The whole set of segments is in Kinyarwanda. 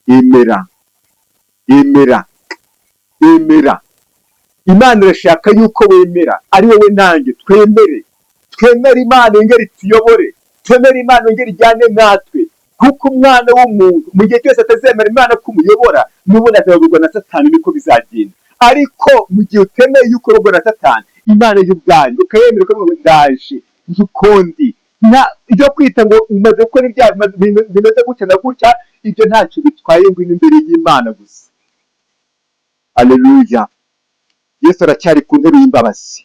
emera, emera, emera. Imana irashaka yuko wemera, ari wowe nanjye twemere, twemere Imana yongere ituyobore, twemere Imana yongere ijyane natwe, kuko umwana w'umuntu mu gihe cyose atazemera Imana kumuyobora n'ubundi azayoborwa na Satani, niko bizagenda. Ariko mu gihe utemeye yuko uyoborwa na Satani, Imana y'ubwanyu ukayemera ko ndaje ukundi, ibyo kwita ngo umaze gukora ibyaha bimeze gutya na gutya, ibyo ntacyo bitwaye, ngo imbere y'Imana gusa. Aleluya. Yesu aracyari ku ntebe y'imbabazi,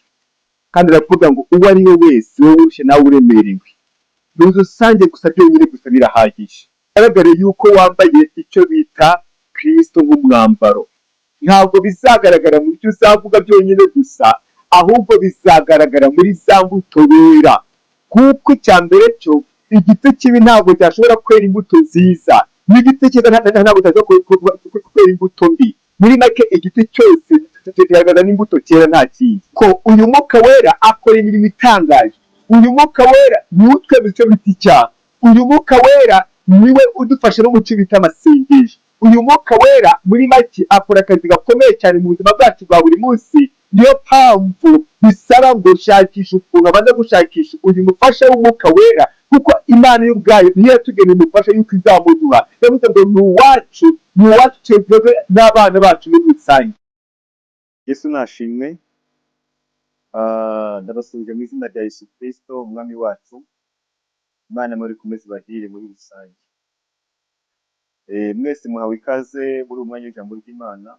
kandi aravuga ngo uwo ari we wese wowe urushye nawe uremerewe, nuza usange gusa byonyine gusa birahagije. Bigaragare yuko wambaye icyo bita Kristo nk'umwambaro. Ntabwo bizagaragara mu byo uzavuga byonyine gusa, ahubwo bizagaragara muri za mbuto wera. Kuko icya mbere cyo, igiti kibi ntabwo cyashobora kwera imbuto nziza, n'igiti cyiza ntabwo cyashobora kwera imbuto mbi. Muri make igiti cyose kigaragaza n'imbuto cyera nta kindi. Ko uyu mwuka wera akora imirimo itangaje. Uyu mwuka wera niwe utwemeza icyo bita icyaha. Uyu mwuka wera niwe udufasha no mu cyo bita amasengesho. Uyu mwuka wera muri make akora akazi gakomeye cyane mu buzima bwacu bwa buri munsi. Niyo mpamvu bisaba ngo ushakishe ukuntu abanza gushakisha uyu mufasha w'umwuka wera, kuko Imana y'ubwayo niyo yatugeneye umufasha yuko izamuduha. Yavuze ngo ni uwacu twebwe n'abana bacu muri rusange. Yesu nashimwe. Ndabasubije mu izina rya Yesu Kristo umwami wacu. Imana muri kumeze bahire muri rusange. Mwese muhawe ikaze muri umwanya w'ijambo ry'Imana.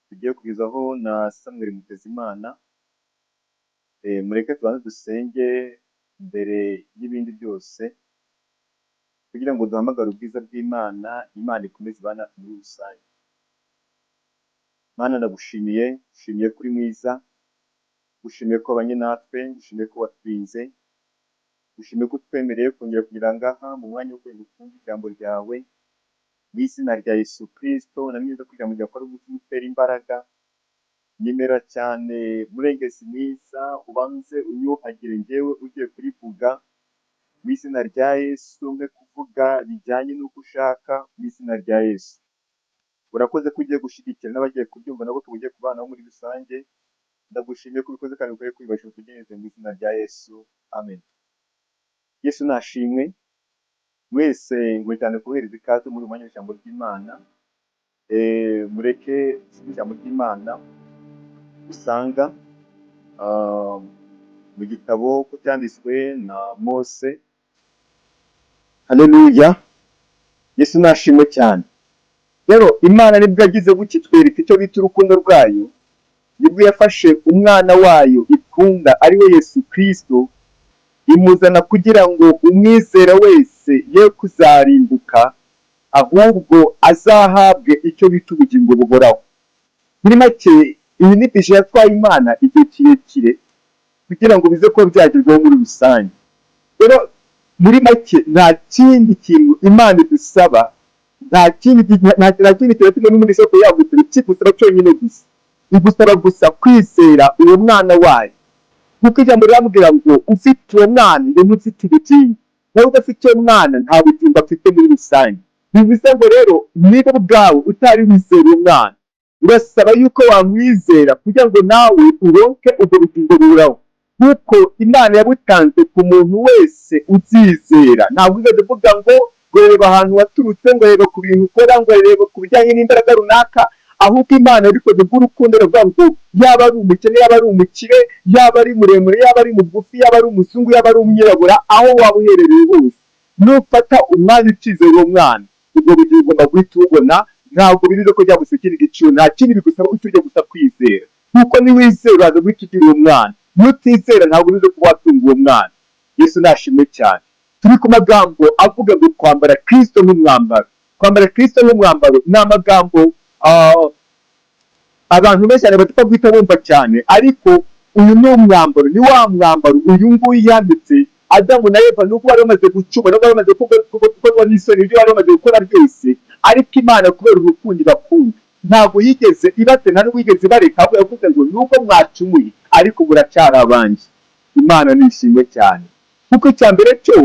Tugiye kugezaho na Samuel Mutezimana. Mureke tubanze dusenge mbere y'ibindi byose, kugira ngo duhamagare ubwiza bw'Imana, Imana ikomeze ibana muri rusange. Mana ndagushimiye, nshimiye kuri mwiza, gushimiye ko abanye natwe, gushimiye ko watwinze, gushimiye ko twemereye kongera kugira ngaha mu mwanya wo kwiga ijambo ryawe. Mu izina rya Yesu Kristo, namwiza ko ijambo ryawe ari umutima utera imbaraga. Nyemera cyane murengezi mwiza, ubanze unyuhagire njyewe ugiye kurivuga. Mu izina rya Yesu, mbe kuvuga bijyanye n'uko ushaka, mu izina rya Yesu. Urakoze ko ugiye gushyigikira n'abagiye kubyumva nabo tugiye kubanaho muri rusange. Ndagushimiye ko ubikoze kandi ukwiye kwibasha utugeneze mu izina rya Yesu. Amen. Yesu nashimwe. Mwese ngo cyane kuhereza ikaze muri umwanya w'ijambo ry'Imana. Mureke ijambo ry'Imana usanga mu gitabo ko cyanditswe na Mose. Haleluya. Yesu nashimwe cyane. Rero Imana nibwo yagize gukitwereka icyo bita urukundo rwayo, nibwo yafashe umwana wayo ikunda ari we Yesu Kristo, imuzana kugira ngo umwizera wese ye kuzarimbuka, ahubwo azahabwe icyo bita ubugingo buhoraho. Muri make iyi ni bije yatwaye Imana igihe kirekire kugira ngo bize kuba byagerwaho muri rusange. Rero muri make nta kindi kintu Imana idusaba, nta kindi kintu muri soko yagutse kigusaba cyonyine gusa. Igusaba gusa kwizera uwo mwana wayo. Kuko ijambo riramubwira ngo ufite uwo mwana ngo ntufite ubugingo, nawe udafite uwo mwana nta bugingo afite muri rusange. Bivuze ngo rero niba ubwawe utari wizera uwo mwana, urasaba yuko wamwizera kugira ngo nawe uronke ubwo bugingo buhoraho. Kuko Imana yabutanze ku muntu wese uzizera. Ntabwo ugeze uvuga ngo reba ahantu waturutse, ngo reba ku bintu ukora, ngo reba ku bijyanye n'imbaraga runaka, ahubwo Imana yabikoze bw'urukundo ruvuga ngo yaba ari umukene, yaba ari umukire, yaba ari muremure, yaba ari mugufi, yaba ari umuzungu, yaba ari umwirabura, aho waba uherereye hose, nufata umwanya ukizera uwo mwana, ubwo bugingo ugomba guhita ububona. Ntabwo bivuze ko byagusukira igiciro, nta kindi bigusaba ujye gusa kwizera. Kuko niwizera uraza guhita ugira uwo mwana, nutizera ntabwo bivuze ko watunga uwo mwana. Yesu nashimwe cyane. Turi ku magambo avuga ngo kwambara Kristo nk'umwambaro. Kwambara Kristo nk'umwambaro ni amagambo abantu benshi cyane batapfa guhita bumva cyane, ariko uyu ni umwambaro, ni wa mwambaro uyu nguyu yanditse Adamu na Eva, nubwo bari bamaze gucumura, nubwo bari bamaze gukorwa n'isoni, ibyo bari bamaze gukora byose, ariko Imana kubera urukundo ibakunda ntabwo yigeze ibate, nta n'ubwo yigeze ibareka, ahubwo yavuze ngo nubwo mwacumuye ariko muracyari abanjye. Imana nishimwe cyane. Kuko icya mbere cyo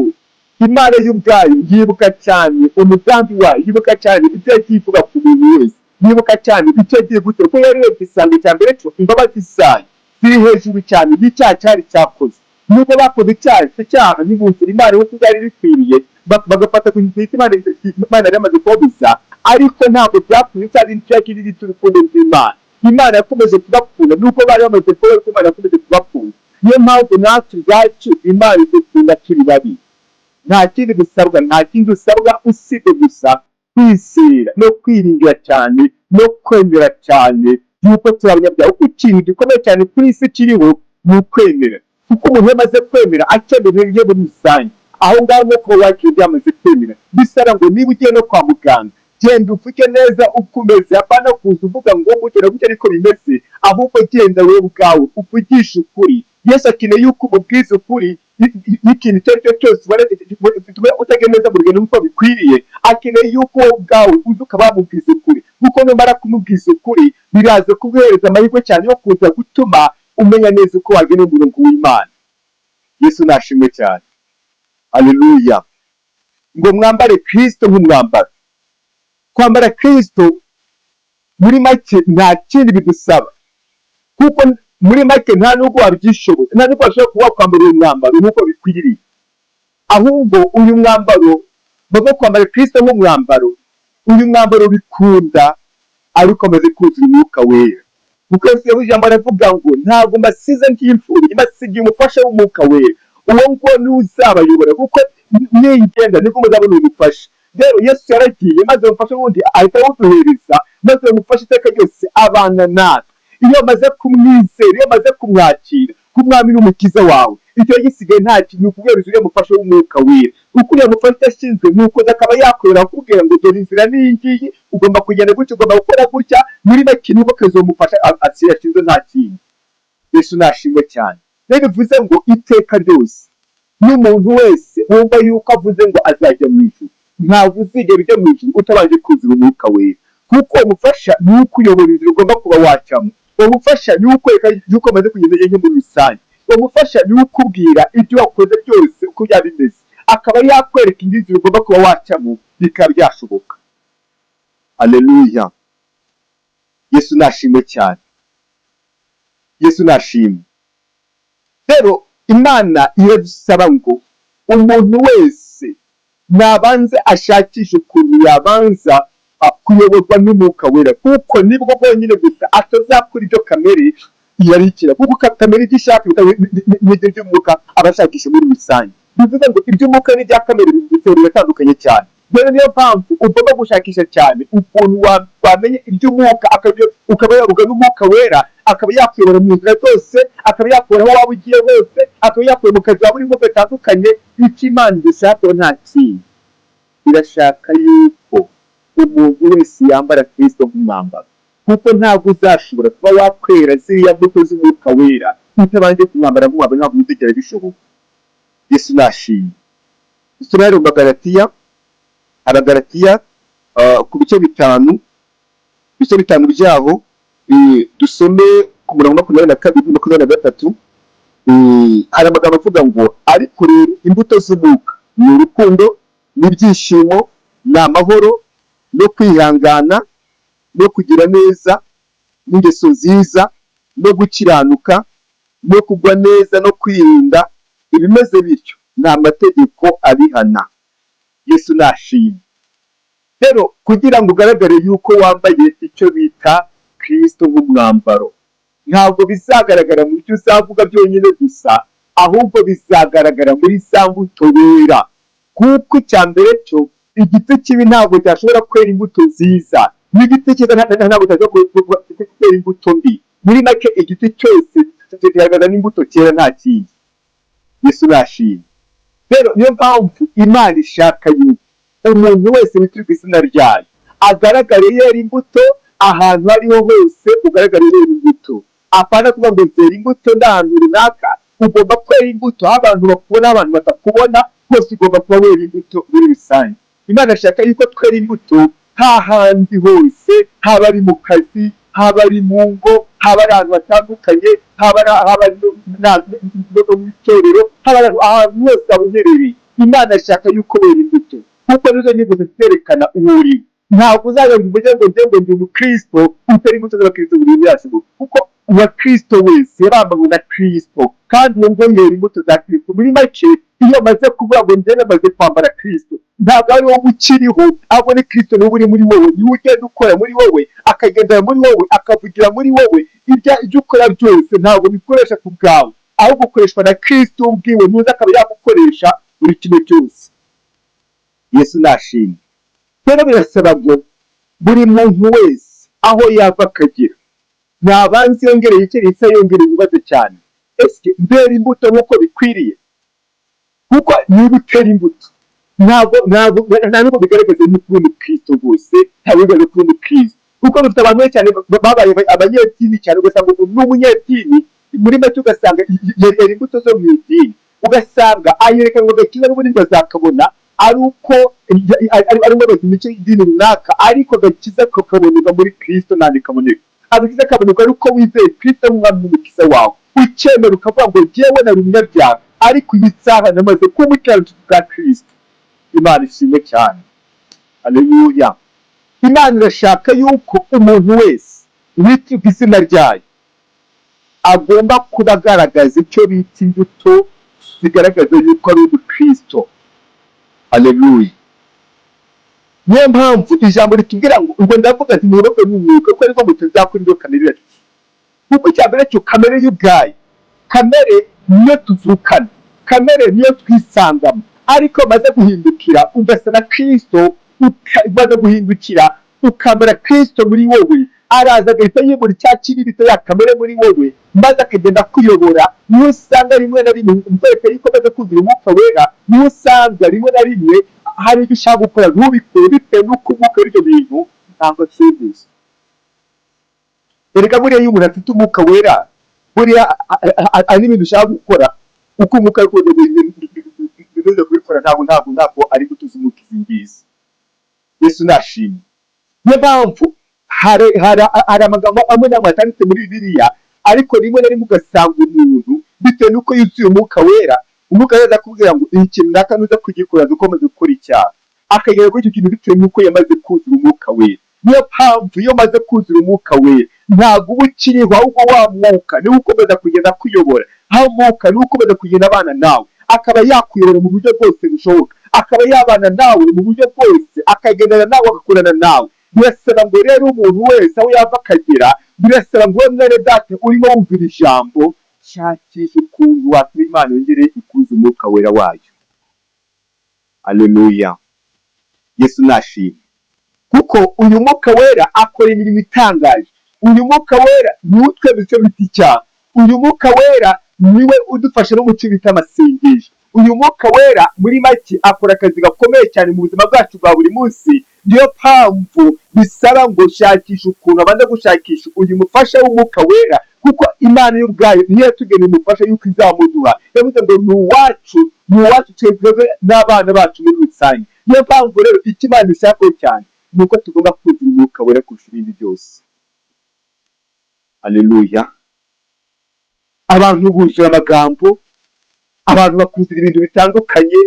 Imana y'ubwayo yibuka cyane umugambi wayo, yibuka cyane ibyo yagiye ivuga ku muntu wese, yibuka cyane icyo agiye gukora, kuko yari yose isanga icya mbere cyo imbabazi zayo ziri hejuru cyane y'icyaha cyari cyakoze. Nubwo bakoze icyaha ntibumvire Imana nk'uko byari bikwiriye, bagafata ku giti Imana yari yamaze kubabuza, ariko ntabwo byatumye cyari icyo kiri cy'urukundo rw'Imana. Imana yakomeje kubakunda nuko bari bamaze kubona ko Imana yakomeje kubakunda. Niyo mpamvu natwe ubwacu Imana idukunda turi babi. Nta kindi dusabwa, nta kindi usabwa usibye gusa kwizera no kwiringira cyane no kwemera cyane yuko turi abanyabyaha. Kuko ikintu gikomeye cyane kuri isi kiriho ni ukwemera, kuko umuntu yamaze kwemera akeneye ibyo muri rusange. Aho ngaho nk'uko wakira byamaze kwemera, bisaba ngo niba ugiye no kwa muganga, genda uvuge neza uko umeze, apana kuza uvuga ngo gutya gutya ariko bimeze, ahubwo genda wowe ubwawe uvugisha ukuri. Yesu akeneye yuko umubwiza ukuri n'ikintu icyo ari cyo cyose utagira neza mu rugendo nk'uko bikwiriye, akeneye yuko wowe ubwawe uza ukaba wamubwiza ukuri, kuko numara kumubwiza ukuri biraza kuguhereza amahirwe cyane yo kuza gutuma umenya neza uko wagena umurongo w'Imana. Yesu nashimwe cyane, haleluya. Ngo mwambare Kristo nk'umwambaro. Kwambara Kristo muri make nta kindi bidusaba, kuko muri make nta nubwo wabyishoboye, nta nubwo washobora kuba wakwambara uyu mwambaro nk'uko bikwiriye. Ahubwo uyu mwambaro bwo kwambara Kristo nk'umwambaro, uyu mwambaro bikunda ariko amaze kuzura umwuka wera. Kuko Yesu ijambo aravuga ngo ntabwo mbasize nk'imfubyi, mbasigiye umufasha w'umwuka wera. Uwo nguwo niwe uzabayobora, kuko ningenda nibwo muzabona umufasha. Rero Yesu yaragiye maze umufasha wundi ahita awuduhereza, maze umufasha iteka ryose abana natwe. Iyo amaze kumwizera, iyo amaze kumwakira nk'umwami n'umukiza wawe, icyo gisigaye nta kintu ukuguhereza uriya mufasha w'umwuka wera. Uko uriya mufasha ashinzwe ni uko akaba yakorera akubwira ngo dore inzira n'iyi ngiyi, ugomba kugenda gutya, ugomba gukora gutya, muri make niba akazi uwo mufasha ashinzwe nta kindi. Yesu nashimwe cyane. Rero bivuze ngo iteka ryose n'umuntu wese wumva yuko avuze ngo azajya mu ijuru, ntabwo uzigera ujya mu ijuru utabanje kuzura umwuka wera, kuko umufasha ni uko uyobora inzira ugomba kuba wacamo. Umufasha ni uko yuko amaze kugenda nke muri rusange. Umufasha ni ukubwira ibyo wakoze byose uko byaba bimeze, akaba yakwereka indi nzira ugomba kuba wacamo bikaba byashoboka. Haleluya. Yesu nashimwe cyane, Yesu nashimwe. Rero Imana iradusaba ngo umuntu wese nabanze ashakisha ukuntu yabanza kuyoborwa n'umwuka wera, kuko nibwo bwonyine gusa atazakora ibyo kamere yarikira, kuko kamere ibyo ishaka n'ibyo by'umwuka aba ashakisha muri rusange. Bivuze ngo iby'umwuka n'ibya kamere biratandukanye cyane. Rero niyo mpamvu ugomba gushakisha cyane ukuntu wamenya iby'umwuka, ukaba yayoborwa n'umwuka wera, akaba yakuyobora mu nzira zose, akaba yakuyobora aho waba ugiye hose, akaba yakuyobora mu kazi waba urimo gatandukanye. Icyo Imana idashaka nta kindi, irashaka yuko umuntu wese yambara Kristo nk'umwambaro, kuko ntabwo uzashobora kuba wakwera ziriya mbuto z'umwuka wera utabanje kumwambara nk'umwambaro, ntabwo bizigera bishoboka. Yesu nashimwe. Dusome rero mu Abagalatiya ku bice bitanu byaho, dusome ku murongo 22-23. Hari amagambo avuga ngo ariko rero imbuto z'umwuka ni urukundo n'ibyishimo n'amahoro no kwihangana no kugira neza n'ingeso nziza no gukiranuka no kugwa neza no kwirinda, ibimeze bityo ni amategeko abihana. Yesu nashimwe. Rero kugira ngo ugaragare yuko wambaye icyo bita Kristo nk'umwambaro, ntabwo bizagaragara mu byo uzavuga byonyine gusa, ahubwo bizagaragara muri za mbuto wera. Kuko icya mbere cyo, igiti kibi ntabwo cyashobora kwera imbuto nziza, n'igiti cyiza ntabwo cyashobora kwera imbuto mbi. Muri make igiti cyose kigaragaza n'imbuto cyera nta kindi. Yesu nashimwe. Rero niyo mpamvu Imana ishaka yuko umuntu wese witwa ku izina ryayo agaragare yera imbuto ahantu ariho hose, ugaragare yera imbuto. Apana kuvuga ngo zera imbuto n'ahantu runaka, ugomba kwera imbuto aho abantu bakubona, abantu batakubona, hose ugomba kuba wera imbuto muri rusange. Imana ishaka yuko twera imbuto hahandi hose, haba ari mu kazi, haba ari mu ngo, haba ari ahantu hatandukanye, haba ari mu itorero, haba ari ahantu hose habongereye. Imana ishaka yuko wera imbuto kuko nizo nyigo ziterekana uwo uri. Ntabwo uzajya ngo ngo ndi umukristo utari imbuto z'abakristo buri wese, kuko uwa Kristo wese yabambanywe na Kristo kandi uwo ngo yera imbuto za Kristo. Muri make iyo maze kuvuga ngo njye namaze kwambara Kristo, ntabwo ari wowe ukiriho, ahubwo ni Kristo niwe uri muri wowe, niwe ugenda ukora muri wowe, akagendera muri wowe, akavugira muri wowe. Ibyo ukora byose ntabwo bikoresha ku bwawe, ahubwo ukoreshwa na Kristo ubwiwe, nuza akaba yagukoresha buri kimwe cyose. Yesu nashimwe. Rero birasaba ngo buri muntu wese aho yava akagera nabanze yongereye icyerekezo, yongereye ibibazo cyane, ese mbera imbuto nk'uko bikwiriye? Kuko niba utera imbuto ntabwo bigaragaza yuko uri umukristo rwose, ntabwo bigaragaza ko uri umukristo, kuko dufite abantu benshi cyane babaye abanyedini cyane, ugasanga umuntu n'umunyedini muri make, ugasanga yera imbuto zo mu idini, ugasanga ayereka ngo agakiza n'ubundi bazakabona ari uko arimo imico y'idini runaka, ariko agakiza kakaboneka muri Kristo nandi kaboneka. Agakiza kaboneka ari uko wizeye Kristo nk'umwami n'umukiza wawe, ukemera ukavuga ngo jyewe nari umunyabyaha ariko iyi saha namaze kuba umukiranutsi bwa Kristo. Imana ishimwe cyane. Haleluya. Imana irashaka yuko umuntu wese witwa izina ryayo agomba kuba agaragaza icyo bita imbuto zigaragaza yuko ari umukristo. Haleluya. Niyo mpamvu ijambo ritubwira ngo ubwo ndavuga nti muyoboke n'umwuka kuko ariko mutazakora ibyo kamere yacu. Kuko cyambere cyo kamere y'ubwayo, kamere niyo tuvukana, kamere niyo twisangamo, ariko maze guhindukira ugasa na Kristo, maze guhindukira ukambara Kristo muri wowe, araza agahita yibura cya kiribito ya kamere muri wowe, maze akagenda kuyobora. Niyo usanga rimwe na rimwe umwereka yuko maze kugira umwuka wera, niyo usanga rimwe na rimwe hari ibyo ushaka gukora ntubikore bitewe n'uko umwuka w'ibyo bintu ntabwo serivisi. Erega buriya iyo umuntu afite umwuka wera, buriya ari n'ibintu ushaka gukora uko umwuka ari kuza binuze kubikora, ntabwo ari gutuza umwuka izi ngizi. Yesu nashimwe. Niyo mpamvu hari amagambo amwe n'amwe atanditse muri Bibiliya, ariko rimwe na rimwe ugasanga umuntu bitewe n'uko yuzuye umwuka wera, umwuka wera akubwira ngo iyi kintu naka nuza kugikora dukomeze gukora icyaha, akagera kuri icyo kintu bitewe n'uko yamaze kuzura umwuka wera. Niyo mpamvu iyo maze kuzura umwuka wera ntabwo uba ukiriho, ahubwo wa mwuka niwe ukomeza kugenda kuyobora, aho umwuka niwe ukomeza kugenda abana nawe, akaba yakuyobora mu buryo bwose bushoboka, akaba yabana nawe mu buryo bwose, akagendana nawe, agakorana nawe. Birasaba ngo rero umuntu wese aho yava akagera, birasaba ngo mwene data urimo wumvira ijambo, shakisha ukuntu watuma Imana yongere ikuza umwuka wera wayo. Haleluya. Yesu nashimwe. Kuko uyu mwuka wera akora imirimo itangaje. Uyu mwuka wera niwe utwemeza icyo bita icyaha. Uyu mwuka wera niwe udufasha no mu cyo bita amasengesho. Uyu mwuka wera muri make akora akazi gakomeye cyane mu buzima bwacu bwa buri munsi. Niyo mpamvu bisaba ngo shakisha ukuntu abanza gushakisha uyu mufasha w'umwuka wera, kuko Imana y'ubwayo niyo yatugeneye umufasha yuko izamuduha. Yavuze ngo ni uwacu twebwe n'abana bacu muri rusange. Niyo mpamvu rero icyo Imana ishaka cyane ni uko tugomba kugira umwuka wera kurusha ibindi byose. Haleluya. Abantu buzura amagambo, abantu bakuzira ibintu bitandukanye,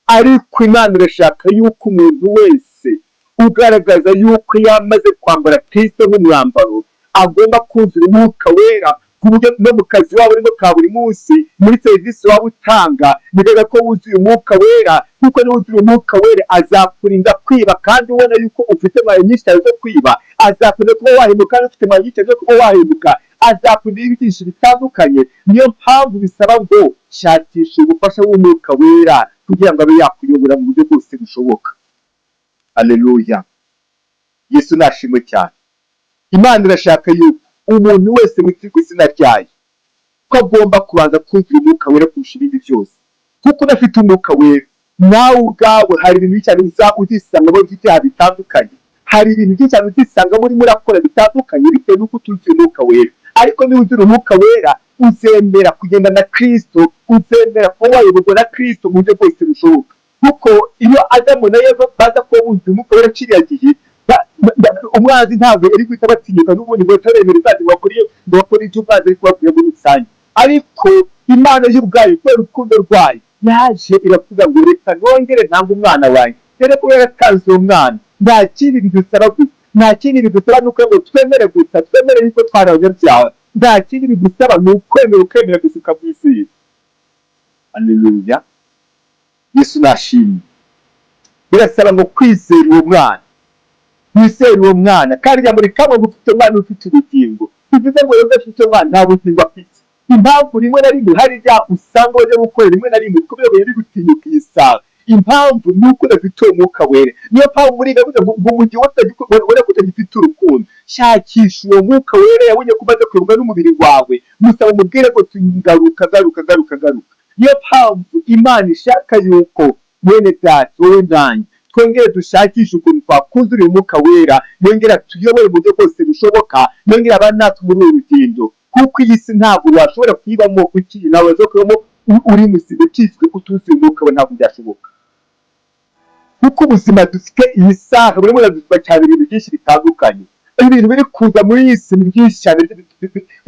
ariko Imana irashaka yuko umuntu wese ugaragaza yuko yamaze kwambara Kristo nk'umwambaro agomba kuzura umwuka wera, ku buryo no mu kazi waba urimo ka buri munsi, muri serivisi waba utanga, bigaragara ko wuzuye umwuka wera. Kuko niwuzuye umwuka wera azakurinda kwiba, kandi ubona yuko ufite mari nyinshi cyane zo kwiba, azakurinda kuba wahemuka, kandi ufite mari nyinshi zo kuba wahemuka, azakurinda ibyigisho bitandukanye. Niyo mpamvu bisaba ngo shakisha ubufasha w'umwuka wera kugira ngo abe yakuyobora mu buryo bwose bushoboka. Haleluya. Yesu nashimwe cyane. Imana irashaka yuko umuntu wese witwa ku izina ryayo ko agomba kubanza kumvira umwuka wera kurusha ibindi byose, kuko unafite umwuka wera nawe ubwawe hari ibintu byinshi cyane uzisangamo by'ibyaha bitandukanye, hari ibintu byinshi cyane uzisangamo urimo urakora bitandukanye bitewe n'uko utuzuye umwuka wera. Ariko niba ugira umwuka wera uzemera kugenda na Kristo, uzemera kuba wayoborwa na Kristo mu buryo bwose bushoboka. Kuko iyo Adamu na Eva baza kuba buzuye umwuka wera kiriya gihe, umwanzi ntabwo ari guhita batinyuka n'ubundi ngo bataremera izajya bakora ibyo umwanzi ari kubabwira muri rusange. Ariko Imana y'ubwayo kubera urukundo rwayo yaje iravuga ngo reka nongere ntange umwana wanjye. Rero kubera yatanze uwo mwana, nta kindi bidusaba gusa, nta kindi bidusaba nuko ngo twemere gusa, twemere yuko twari abanyabyaha, nta kindi bidusaba ni ukwemera, ukemera gusa ukamwizera. Haleluya, Yesu nashimye. Birasaba ngo kwizera uwo mwana, wizera uwo mwana, kandi ijambo rikavuga ngo ufite umwana ufite ubugingo, bivuze ngo rero udafite umwana nta bugingo afite. Impamvu rimwe na rimwe hari ibyaha usanga bajya gukora rimwe na rimwe kubera ngo yari gutinyuka iyi saha, impamvu ni uko udafite uwo mwuka wera. Niyo mpamvu muri gahunda ngo mu gihe ubona ko utagifite urukundo, shakisha uwo mwuka wera yabonye ko umaze kuyoborwa n'umubiri wawe, musaba umubwire ngo garuka garuka garuka garuka. Niyo mpamvu Imana ishaka yuko mwene data wowe nanjye twongere dushakishe ukuntu twakuzura umwuka wera, yongera tuyobore mu buryo bwose bushoboka, yongera abana natwe muri uru rugendo, kuko iyi si ntabwo washobora kuyibamo ukiri nawe zo kubamo uri musibe ukizwe utuzuye umwuka we, ntabwo byashoboka. Kuko ubuzima dufite iyi saha burimo buradusaba cyane ibintu byinshi bitandukanye. Ibintu biri kuza muri iyi si ni byinshi cyane,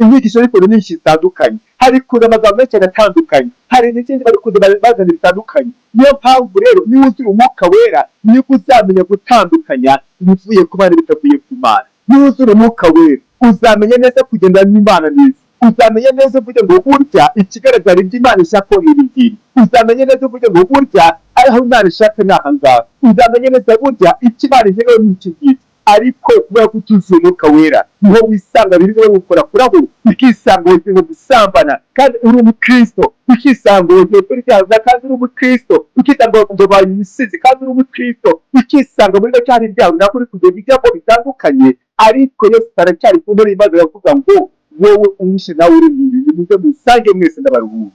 inyigisho ariko ni nyinshi zitandukanye, hari kuza amagambo menshi atandukanye, hari n'ikindi bari kuza bazana bitandukanye. Niyo mpamvu rero niba uzira umwuka wera nibwo uzamenya gutandukanya ibivuye ku Mana bitavuye ku Mana. Niba uzira umwuka wera uzamenya neza kugendana n'Imana neza, uzamenya neza uvuge ngo burya ikigaragara ibyo Imana ishaka ko ibigiri, uzamenya neza uvuge ngo burya aho Imana ishaka ni aha ngaha, uzamenya neza burya icyo Imana ishaka ni iki ngiki. Ariko kubera ko utuzuye umwuka wera niho wisanga birimo gukora kuraho, ukisanga ugiye gusambana kandi uri umukristo, ukisanga ugiye kuryaza kandi uri umukristo, ukisanga ngo bayisize kandi uri umukristo, ukisanga muri cyari byawe nako uri kugenda ibyabo bitandukanye. Ariko Yesu aracyari ku ntebe y'Imana yavuga ngo wowe umwishe nawe uri muze musange mwese ndabaruhura.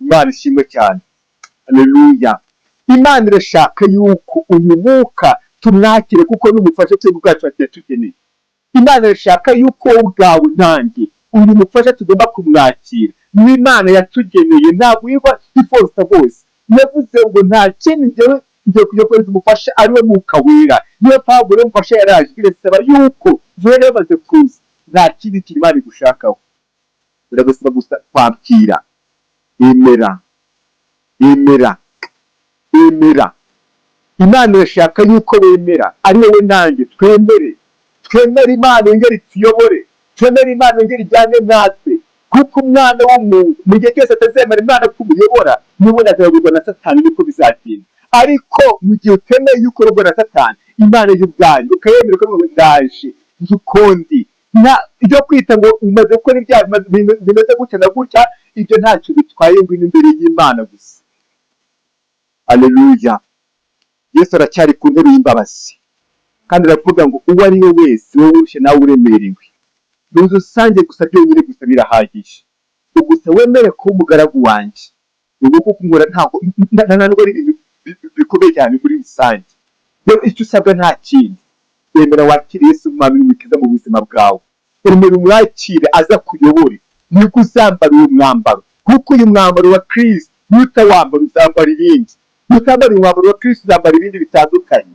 Imana ishimwe cyane. Haleluya. Imana irashaka yuko uyu mwuka tumwakire kuko n'umufasha twebwe ubwacu tukeneye. Imana irashaka yuko wowe ubwawe nanjye uyu mufasha tugomba kumwakira. N'Imana yatugeneye ntabwo yiba ifosta bose, yavuze ngo nta kindi ngiye kujya kohereza umufasha ari we mwuka wera. Niyo mpamvu rero umufasha yaraje, birasaba yuko rero yamaze kuza nta kindi kintu Imana igushakaho, biragusaba gusa kwakira. Emera, emera, emera. Imana irashaka yuko wemera, ari wowe nanjye twemere, twemere Imana yongere ituyobore, twemere Imana yongere ijyane natwe, kuko umwana w'umuntu mu gihe cyose atazemera Imana kumuyobora n'ubundi azayoborwa na Satani, niko bizagenda. Ariko mu gihe utemeye yuko uyoborwa na Satani, Imana y'ubwayo ukayemera ko ndaje nzukondi ibyo kwita ngo umaze gukora ibyaha bimeze gutya na gutya, ibyo ntacyo bitwaye, ngo imbere y'Imana gusa. Haleluya. Yesu aracyari ku ntebe y'imbabazi kandi aravuga ngo uwo ari we wese wowe urushye nawe uremerewe, nuze usange gusa byonyine gusa birahagije, gusa wemere kuba umugaragu wanjye. Ubwo kuko nkora ntabwo ari bikomeye cyane muri rusange. Rero icyo usabwa nta kindi, wemera wakire Yesu umwami n'umukiza mu buzima bwawe, urumuri umwakire aza kuyobore, niko uzambara uyu mwambaro, kuko uyu mwambaro wa Kristo nutawambara uzambara ibindi, nutambara umwambaro wa Kristo uzambara ibindi bitandukanye.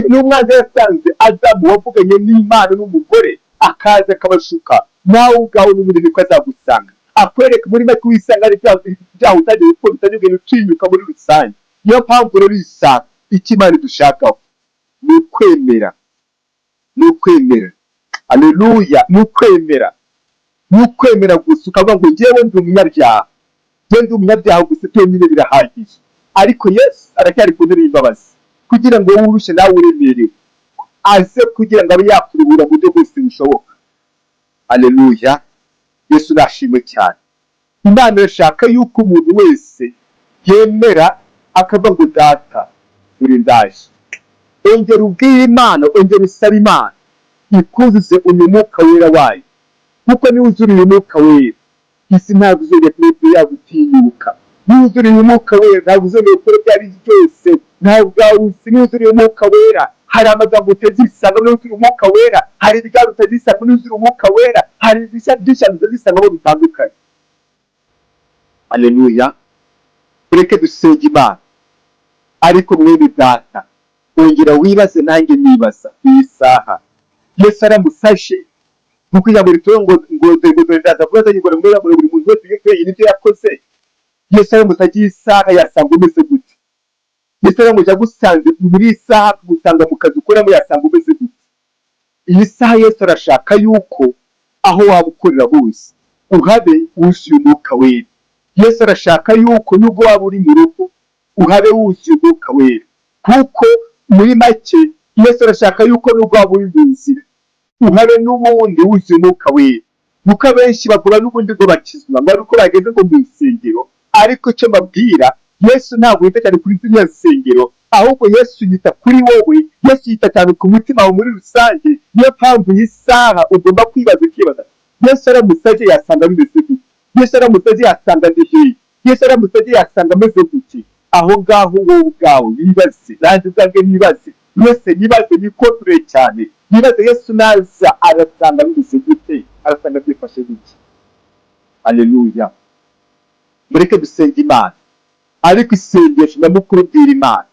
N'umwanzi yasanze Adamu wavuganye n'Imana n'umugore akaza akabashuka, nawe ubwawe n'ubundi niko azagusanga, akwereka muri make wisanga ari byaho utagiye gukora utanyuganye utinyuka muri rusange. Niyo mpamvu rero isanga icyo Imana idushakaho ni ukwemera, ni ukwemera. Haleluya. Ni ukwemera, ni ukwemera gusa ukavuga ngo njyewe ndi umunyabyaha, njyewe ndi umunyabyaha gusa byonyine birahagije. Ariko Yesu aracyari ku ntebe y'imbabazi kugira ngo wowe urushye nawe uremerewe aze kugira ngo abe yakuruhura mu buryo bwose bushoboka. Haleluya. Yesu nashimwe cyane. Imana irashaka yuko umuntu wese yemera akavuga ngo data uri ndaje. Ongera ubwire Imana, ongera usaba Imana ikuzuze uyu mwuka wera wayo, kuko niba uzuriye umwuka wera isi ntabwo uzongera kuba yagutinyuka. Niba uzuriye umwuka wera ntabwo uzongera gukora ibyo ari byose, ntabwo bwawusi. Niba uzuriye umwuka wera hari amagambo utazisanga muri uzuriye umwuka wera, hari ibiganza utazisanga muri uzuriye umwuka wera, hari ibishya utazisanga aho bitandukanye. Haleluya. Ureke dusenge Imana. Ariko mwene data wongera wibaze nanjye nibaza iyi saha. Yesu aramusashe kuko ijambo ritoye ngo ndaza kubaza ngo buri muntu wese yige ibyo yakoze. Yesu aramutse agiye isaha yasanga umeze gute? Yesu aramutse agusanze muri isaha kugusanga mu kazi ukoramo yasanga umeze gute? Iyi saha Yesu arashaka yuko aho waba ukorera hose uhabe wuzuye umwuka wera. Yesu arashaka yuko nubwo waba uri mu rugo uhabe wuzuye umwuka wera, kuko muri make Yesu arashaka yuko nubwo waba uri mu nzira uhabe n'ubundi wuzuye umwuka wera. Nuko abenshi bavuga n'ubundi ngo bakizwa ngo ari uko bageze ngo mu isengero, ariko icyo mbabwira, Yesu ntabwo yita cyane kuri ziriya nsengero, ahubwo Yesu yita kuri wowe. Yesu yita cyane ku mutima wawe muri rusange. Niyo mpamvu iyi saha ugomba kwibaza ikibazo, Yesu aramutse aje yasanga bimeze gute? Yesu aramutse aje yasanga ndi hehe? Yesu aramutse aje yasanga ameze gute? Aho ngaho wowe ubwawe wibaze, nanjye ubwanjye nibaze, mwese nibaze, nikontorore cyane, nibaze Yesu naza arasanga bimeze gute? Arasanga byifashe gute? Haleluya. Mureke dusenge Imana, ariko isengesho nyamukuru bwira Imana,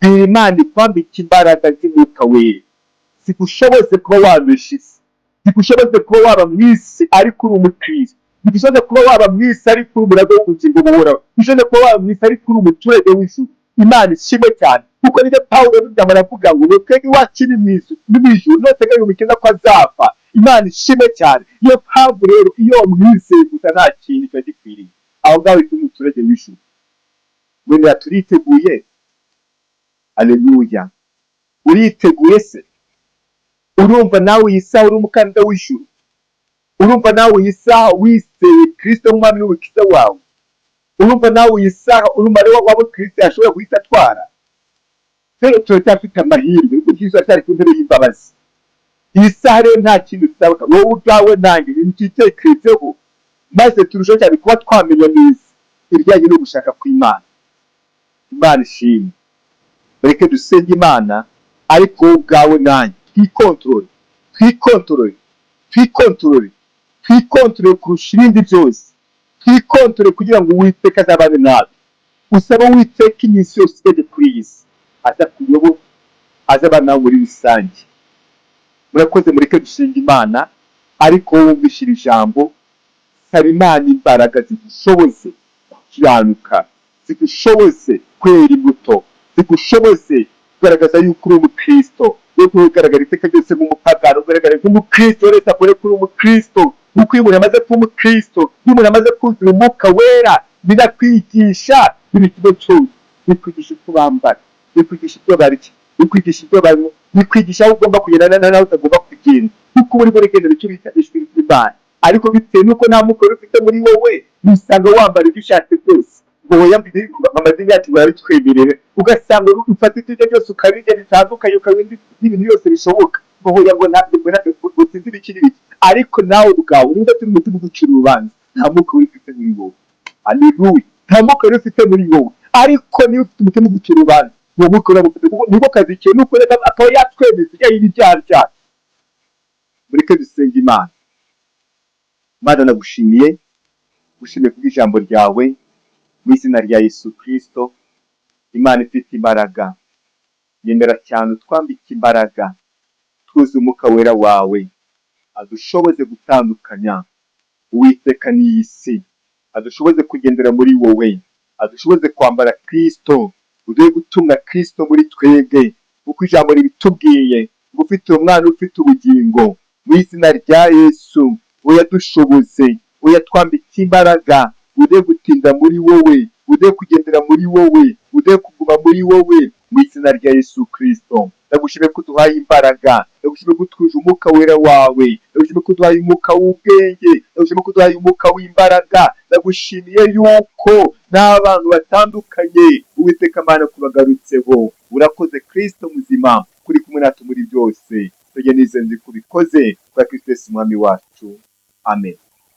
bwira Imana ikwambika imbaraga z'umwuka wera, zigushoboze kuba wanesha isi, zigushoboze kuba waba mu isi ariko uri umukristo, zigushoboze kuba waba mu isi ariko uri umuragwa w'ubugingo buhoraho, zigushoboze kuba waba mu isi ariko uri umuturage w'ijuru. Imana ishimwe cyane, kuko nibyo Pawulo yavuze, aravuga ngo twebwe iwacu ni mu ijuru, noteganya umukiza ko azapfa. Imana ishimwe cyane. Niyo mpamvu rero iyo wamwizeye gusa nta kintu kiba gikwiriye, aho ngaho uri umuturage w'ijuru. Wenda turiteguye? Haleluya. Uriteguye se? Urumva nawe iyi saha uri umukandida w'ijuru? Urumva nawe iyi saha wizeye Kristo nk'umwami n'umukiza wawe? Urumva nawe iyi saha urumva rero waba Kristo yashobora guhita atwara? Rero turacyafite amahirwe, kuko Kristo aracyari ku ntebe y'imbabazi. Iyi saha rero nta kintu usabwa, wowe ubwawe nanjye ntitwitekerezeho, maze turushaho cyane kuba twamenya neza ibijyanye no gushaka kw'Imana. Imana ishimwe. Mureke dusenge Imana, ariko wowe ubwawe nanjye twikontorore kurusha ibindi byose, twikontorore kugira ngo Uwiteka azabane natwe. Usaba Uwiteka iminsi yose ugeze kuri iyi si, aza kuyobora, azabana nawe muri rusange. Murakoze, mureke dusenge Imana, ariko wowe wumvise iri jambo, saba Imana imbaraga zigushoboze gukiranuka, zigushoboze kwera imbuto, zigushoboze kugaragaza yuko uri umukristo, yo kugaragara iteka ryose nk'umupagano, ugaragara nk'umukristo wese akore kuri umukristo. Nuko iyo umuntu amaze kuba umukristo, iyo umuntu amaze kuzura umwuka wera, binakwigisha buri kigo cyose, bikwigisha uko bambara, bikwigisha ibyo barya, bikwigisha ibyo banywa, bikwigisha aho ugomba kugenda n'aho utagomba kugenda, kuko uri muri genda icyo bita ijwi ry'Imana. Ariko bitewe n'uko nta mwuka ufite muri wowe, usanga wambara ibyo ushatse byose, ngo wiyambire amazina yacu barabitwemerera, ugasanga ufata ibyo byose ukabirya bitandukanye, ukabindi ibintu byose bishoboka, ngo hoya ngo ntabwo usinzi ibiki n'ibiki, ariko nawe ubwawe niba turi umutima ugucira urubanza, nta mwuka ufite muri wowe. Haleluya. Nta mwuka ufite muri wowe, ariko niba ufite umutima ugucira urubanza, uwo mwuka urabufite, nibwo kazi ke, nuko akaba yatwemeza ibijyanye n'ibyaha byacu. Mureke dusenge Imana. Mana, nagushimiye, gushimiye kubw'ijambo ryawe, mu izina rya Yesu Kristo. Imana ifite imbaraga, yemera cyane utwambika imbaraga, twuzuye umwuka wera wawe, adushoboze gutandukanya Uwiteka n'iyi si, adushoboze kugendera muri wowe, adushoboze kwambara Kristo, uduhe gutunga Kristo muri twebwe, kuko ijambo ribitubwiye ngo ufite umwana ufite ubugingo. Mu izina rya Yesu, uyadushoboze, uyatwambika imbaraga, uduhe gutinda muri wowe, uduhe kugendera muri wowe, uduhe kuguma muri wowe, mu izina rya Yesu Kristo. Ndagushimiye ko uduhaye imbaraga, ndagushimiye ko utwuje umwuka wera wawe, ndagushimiye ko uduhaye umwuka w'ubwenge, ndagushimiye ko uduhaye umwuka w'imbaraga, ndagushimiye yuko n'abantu batandukanye Uwiteka Mana kubagarutseho. Urakoze Kristo muzima, kuri kumwe natwe muri byose, tujye nizeye kubikoze kwa Kristo Yesu umwami wacu. Amen.